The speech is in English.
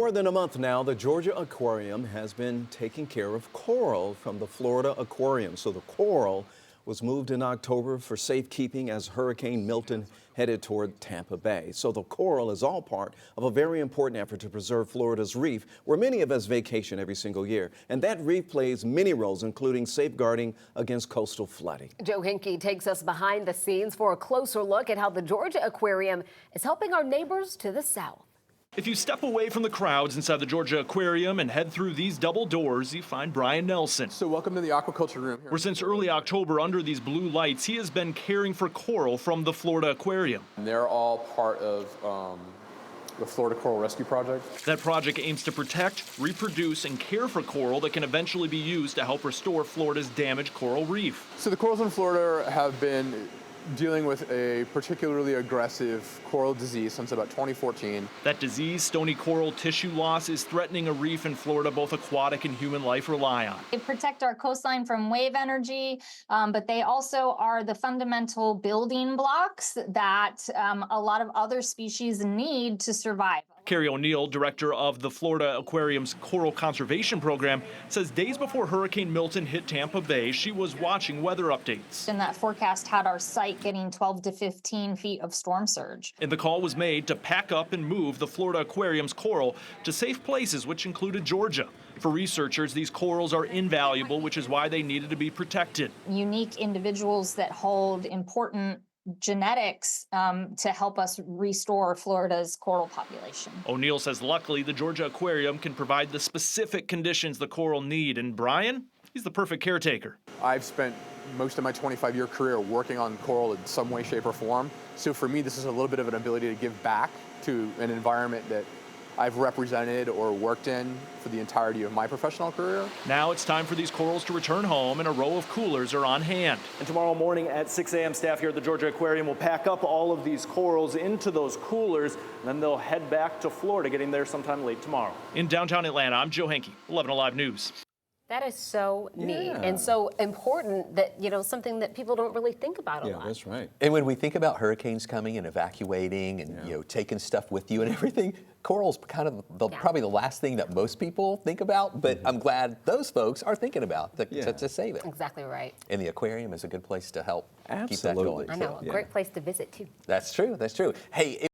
More than a month now, the Georgia Aquarium has been taking care of coral from the Florida Aquarium. So the coral was moved in October for safekeeping as Hurricane Milton headed toward Tampa Bay. So the coral is all part of a very important effort to preserve Florida's reef, where many of us vacation every single year. And that reef plays many roles, including safeguarding against coastal flooding. Joe Henke takes us behind the scenes for a closer look at how the Georgia Aquarium is helping our neighbors to the south. If you step away from the crowds inside the Georgia Aquarium and head through these double doors, you find Brian Nelson. So welcome to the aquaculture room here. Where since early October, under these blue lights, he has been caring for coral from the Florida Aquarium. And they're all part of the Florida Coral Rescue Project. That project aims to protect, reproduce, and care for coral that can eventually be used to help restore Florida's damaged coral reef. So the corals in Florida have been dealing with a particularly aggressive coral disease since about 2014. That disease, stony coral tissue loss, is threatening a reef in Florida both aquatic and human life rely on. They protect our coastline from wave energy, but they also are the fundamental building blocks that a lot of other species need to survive. Carrie O'Neill, director of the Florida Aquarium's Coral Conservation Program, says days before Hurricane Milton hit Tampa Bay, she was watching weather updates. And that forecast had our site getting 12 to 15 feet of storm surge. And the call was made to pack up and move the Florida Aquarium's coral to safe places, which included Georgia. For researchers, these corals are invaluable, which is why they needed to be protected. Unique individuals that hold important genetics to help us restore Florida's coral population. O'Neill says luckily the Georgia Aquarium can provide the specific conditions the coral need. And Brian, he's the perfect caretaker. I've spent most of my 25-year career working on coral in some way, shape, or form. So for me, this is a little bit of an ability to give back to an environment that I've represented or worked in for the entirety of my professional career. Now it's time for these corals to return home, and a row of coolers are on hand. And tomorrow morning at 6 a.m., staff here at the Georgia Aquarium will pack up all of these corals into those coolers, and then they'll head back to Florida, getting there sometime late tomorrow. In downtown Atlanta, I'm Joe Henke, 11 Alive News. That is so neat Yeah. and so important that, something that people don't really think about a lot. Yeah, that's right. And when we think about hurricanes coming and evacuating and taking stuff with you and everything, coral's kind of probably the last thing that most people think about, but I'm glad those folks are thinking about to save it. Exactly right. And the aquarium is a good place to help keep that Absolutely. going. I know, a great place to visit too. That's true. That's true. Hey.